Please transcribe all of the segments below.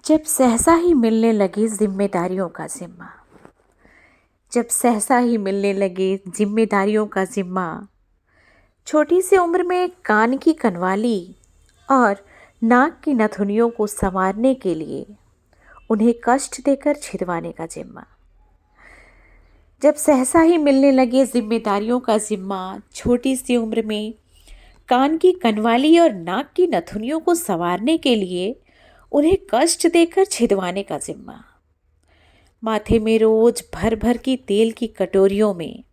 जब सहसा ही मिलने लगे जिम्मेदारियों का जिम्मा। जब सहसा ही मिलने लगे जिम्मेदारियों का जिम्मा। छोटी सी उम्र में कान की कनवाली और नाक की नथुनियों को संवारने के लिए उन्हें कष्ट देकर छिदवाने का जिम्मा। जब सहसा ही मिलने लगे जिम्मेदारियों का जिम्मा। छोटी सी उम्र में कान की कनवाली और नाक की नथुनियों को संवारने के लिए उन्हें कष्ट देकर छिदवाने का जिम्मा। माथे में रोज भर भर की तेल की कटोरियों में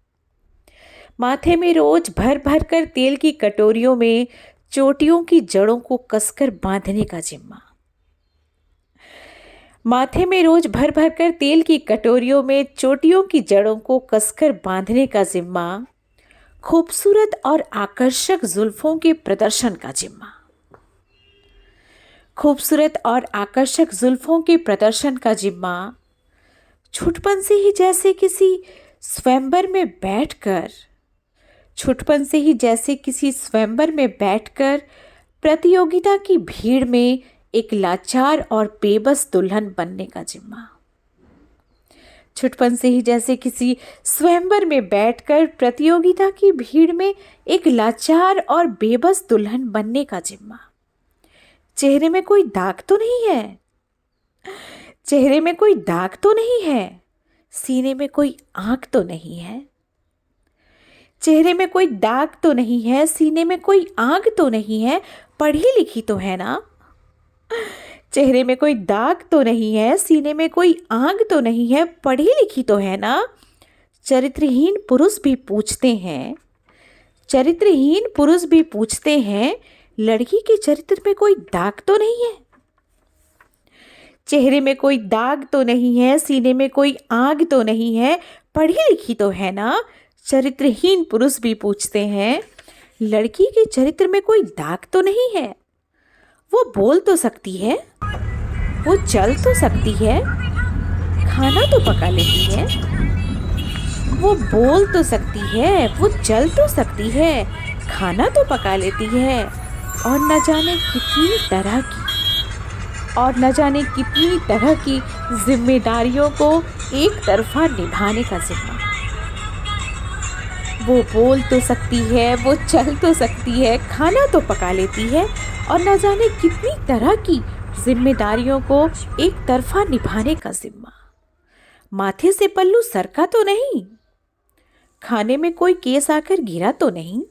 माथे में रोज भर भर कर तेल की कटोरियों में चोटियों की जड़ों को कसकर बांधने का जिम्मा। माथे में रोज भर भर कर तेल की कटोरियों में चोटियों की जड़ों को कसकर बांधने का जिम्मा। खूबसूरत और आकर्षक जुल्फों के प्रदर्शन का जिम्मा। खूबसूरत और आकर्षक जुल्फों के प्रदर्शन का जिम्मा। छुटपन से ही जैसे किसी स्वयंवर में बैठकर प्रतियोगिता की भीड़ में एक लाचार और बेबस दुल्हन बनने का जिम्मा। छुटपन से ही जैसे किसी स्वयंवर में बैठकर प्रतियोगिता की भीड़ में एक लाचार और बेबस दुल्हन बनने का जिम्मा। चेहरे में कोई दाग तो नहीं है, चेहरे में कोई दाग तो नहीं है, सीने में कोई आंख तो नहीं है। चेहरे में कोई दाग तो नहीं है, सीने में कोई आग तो नहीं है, पढ़ी लिखी तो है ना। चेहरे में कोई दाग तो नहीं है, सीने में कोई आग तो नहीं है, पढ़ी लिखी तो है ना। चरित्रहीन पुरुष भी पूछते हैं लड़की के चरित्र में कोई दाग तो नहीं है। चेहरे में कोई दाग तो नहीं है, सीने में कोई आग तो नहीं है, पढ़ी लिखी तो है ना। चरित्रहीन पुरुष भी पूछते हैं लड़की के चरित्र में कोई दाग तो नहीं है। वो बोल तो सकती है, वो चल तो सकती है, खाना तो पका लेती है। वो बोल तो सकती है, वो चल तो सकती है, खाना तो पका लेती है, और न जाने कितनी तरह की जिम्मेदारियों को एक तरफा निभाने का जिम्मा। वो बोल तो सकती है, वो चल तो सकती है, खाना तो पका लेती है, और न जाने कितनी तरह की जिम्मेदारियों को एक तरफा निभाने का जिम्मा। माथे से पल्लू सरका तो नहीं, खाने में कोई केस आकर गिरा तो नहीं।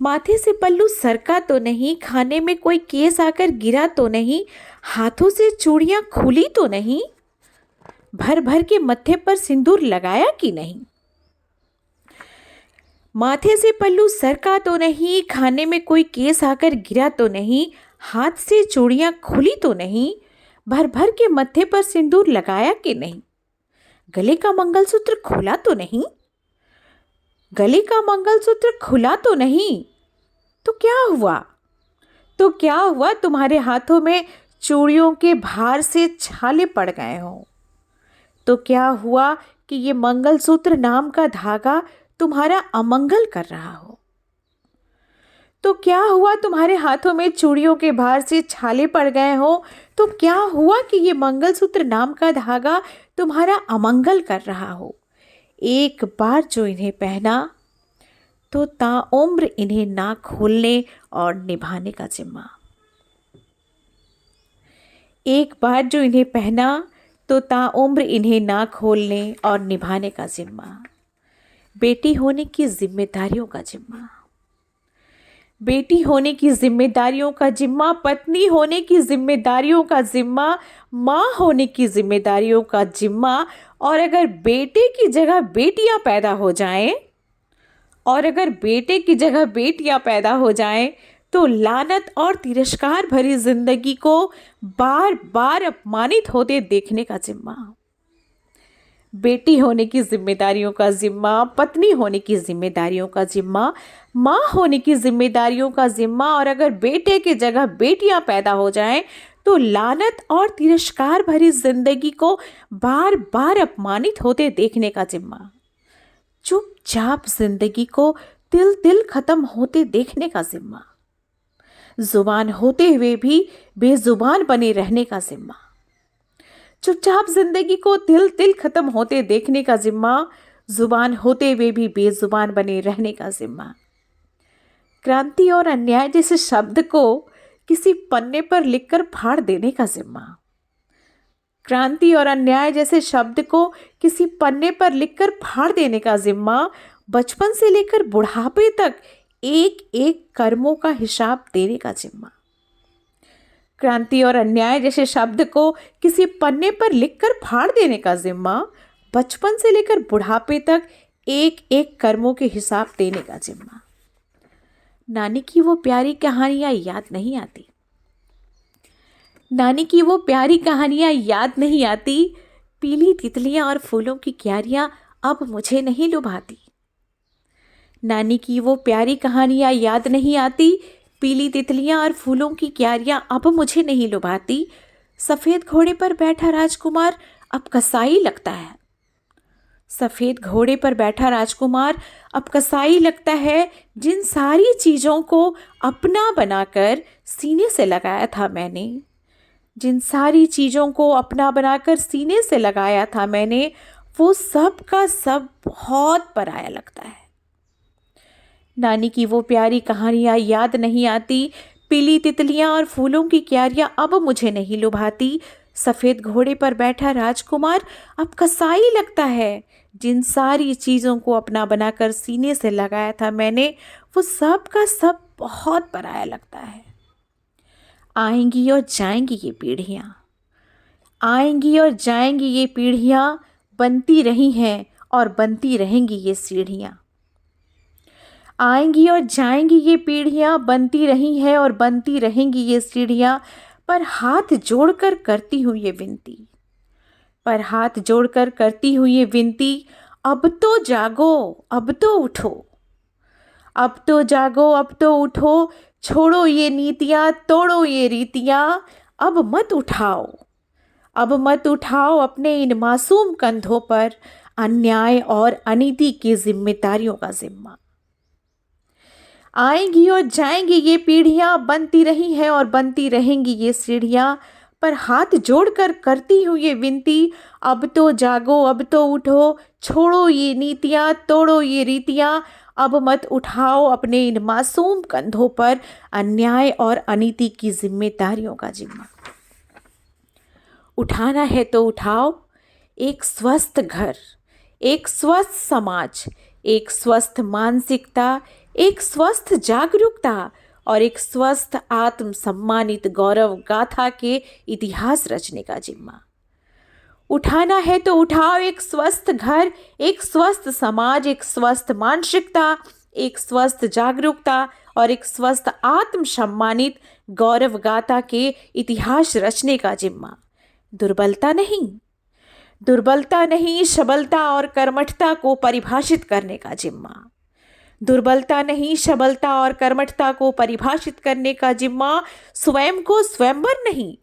माथे से पल्लू सरका तो नहीं, खाने में कोई केस आकर गिरा तो नहीं, हाथों से चूड़ियां खुली तो नहीं, भर भर के मत्थे पर सिंदूर लगाया कि नहीं। माथे से पल्लू सरका तो नहीं, खाने में कोई केस आकर गिरा तो नहीं, हाथ से चूड़ियां खुली तो नहीं, भर भर के मत्थे पर सिंदूर लगाया कि नहीं। गले का मंगलसूत्र खुला तो नहीं, गले का मंगलसूत्र खुला तो नहीं। तो क्या हुआ तुम्हारे हाथों में चूड़ियों के भार से छाले पड़ गए हो। तो क्या हुआ कि ये मंगलसूत्र नाम का धागा तुम्हारा अमंगल कर रहा हो। तो क्या हुआ तुम्हारे हाथों में चूड़ियों के भार से छाले पड़ गए हो। तो क्या हुआ कि ये मंगलसूत्र नाम का धागा तुम्हारा अमंगल कर रहा हो। एक बार जो इन्हें पहना तो ताउम्र इन्हें ना खोलने और निभाने का जिम्मा। एक बार जो इन्हें पहना तो ताउम्र इन्हें ना खोलने और निभाने का जिम्मा। बेटी होने की जिम्मेदारियों का जिम्मा। बेटी होने की जिम्मेदारियों का जिम्मा, पत्नी होने की जिम्मेदारियों का जिम्मा, माँ होने की जिम्मेदारियों का जिम्मा। और अगर बेटे की जगह बेटियां पैदा हो जाएं तो लानत और तिरस्कार भरी जिंदगी को बार बार अपमानित होते देखने का जिम्मा। बेटी होने की जिम्मेदारियों का जिम्मा, पत्नी होने की जिम्मेदारियों का जिम्मा, माँ होने की जिम्मेदारियों का जिम्मा। और अगर बेटे की जगह बेटियां पैदा हो जाएं तो लानत और तिरस्कार भरी जिंदगी को बार बार अपमानित होते देखने का जिम्मा। चुपचाप जिंदगी को तिल तिल खत्म होते देखने का जिम्मा। जुबान होते हुए भी बेजुबान बने रहने का जिम्मा, चुपचाप जिंदगी को तिल तिल खत्म होते देखने का जिम्मा, जुबान होते हुए भी बेजुबान बने रहने का जिम्मा। क्रांति और अन्याय जैसे शब्द को किसी पन्ने पर लिखकर फाड़ देने का जिम्मा, क्रांति और अन्याय जैसे शब्द को किसी पन्ने पर लिखकर फाड़ देने का जिम्मा, बचपन से लेकर बुढ़ापे तक एक एक कर्मों का हिसाब देने का जिम्मा। क्रांति और अन्याय जैसे शब्द को किसी पन्ने पर लिखकर फाड़ देने का जिम्मा, बचपन से लेकर बुढ़ापे तक एक एक कर्मों के हिसाब देने का जिम्मा। नानी की वो प्यारी कहानियां याद नहीं आती, नानी की वो प्यारी कहानियां याद नहीं आती, पीली तितलियां और फूलों की क्यारियां अब मुझे नहीं लुभाती। नानी की वो प्यारी कहानियां याद नहीं आती, पीली तितलियां और फूलों की क्यारियां अब मुझे नहीं लुभाती। सफ़ेद घोड़े पर बैठा राजकुमार अब कसाई लगता है, सफ़ेद घोड़े पर बैठा राजकुमार अब कसाई लगता है। जिन सारी चीज़ों को अपना बनाकर सीने से लगाया था मैंने, जिन सारी चीज़ों को अपना बनाकर सीने से लगाया था मैंने, वो सब का सब बहुत पराया लगता है। नानी की वो प्यारी कहानियाँ याद नहीं आती, पीली तितलियाँ और फूलों की क्यारियाँ अब मुझे नहीं लुभाती। सफ़ेद घोड़े पर बैठा राजकुमार अब कसाई लगता है। जिन सारी चीज़ों को अपना बनाकर सीने से लगाया था मैंने, वो सब का सब बहुत पराया लगता है। आएंगी और जाएंगी ये पीढ़ियाँ, आएंगी और जाएंगी ये पीढ़ियाँ, बनती रही हैं और बनती रहेंगी ये सीढ़ियाँ। आएंगी और जाएंगी ये पीढ़ियाँ, बनती रही हैं और बनती रहेंगी ये सीढ़ियाँ। पर हाथ जोड़कर करती हूँ ये विनती, पर हाथ जोड़कर करती हूँ ये विनती, अब तो जागो, अब तो उठो, अब तो जागो, अब तो उठो, छोड़ो ये नीतियाँ, तोड़ो ये रीतियाँ, अब मत उठाओ, अब मत उठाओ अपने इन मासूम कंधों पर अन्याय और अनीति की जिम्मेदारियों का जिम्मा। आएंगी और जाएंगी ये पीढ़ियाँ, बनती रही हैं और बनती रहेंगी ये सीढ़ियाँ। पर हाथ जोड़कर करती हूँ ये विनती, अब तो जागो, अब तो उठो, छोड़ो ये नीतियाँ, तोड़ो ये रीतियाँ, अब मत उठाओ अपने इन मासूम कंधों पर अन्याय और अनीति की जिम्मेदारियों का जिम्मा। उठाना है तो उठाओ एक स्वस्थ घर, एक स्वस्थ समाज, एक स्वस्थ मानसिकता, एक स्वस्थ जागरूकता और एक स्वस्थ आत्म सम्मानित गौरव गाथा के इतिहास रचने का जिम्मा। उठाना है तो उठाओ एक स्वस्थ घर, एक स्वस्थ समाज, एक स्वस्थ मानसिकता, एक स्वस्थ जागरूकता और एक स्वस्थ आत्म सम्मानित गौरव गाथा के इतिहास रचने का जिम्मा। दुर्बलता नहीं, दुर्बलता नहीं, सबलता और कर्मठता को परिभाषित करने का जिम्मा। दुर्बलता नहीं, सबलता और कर्मठता को परिभाषित करने का जिम्मा। स्वयं को स्वयंवर नहीं,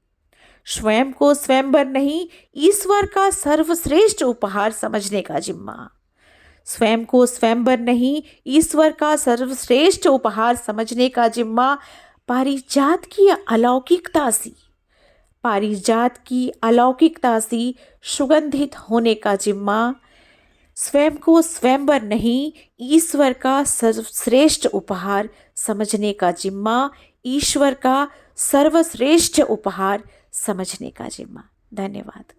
स्वयं को स्वयंवर नहीं, ईश्वर का सर्वश्रेष्ठ उपहार समझने का जिम्मा। स्वयं को स्वयंवर नहीं, ईश्वर का सर्वश्रेष्ठ उपहार समझने का जिम्मा। पारिजात की अलौकिकता सी, पारिजात की अलौकिकता सी सुगंधित होने का जिम्मा। स्वयं को स्वयंवर नहीं, ईश्वर का सर्वश्रेष्ठ उपहार समझने का जिम्मा। ईश्वर का सर्वश्रेष्ठ उपहार समझने का जिम्मा। धन्यवाद।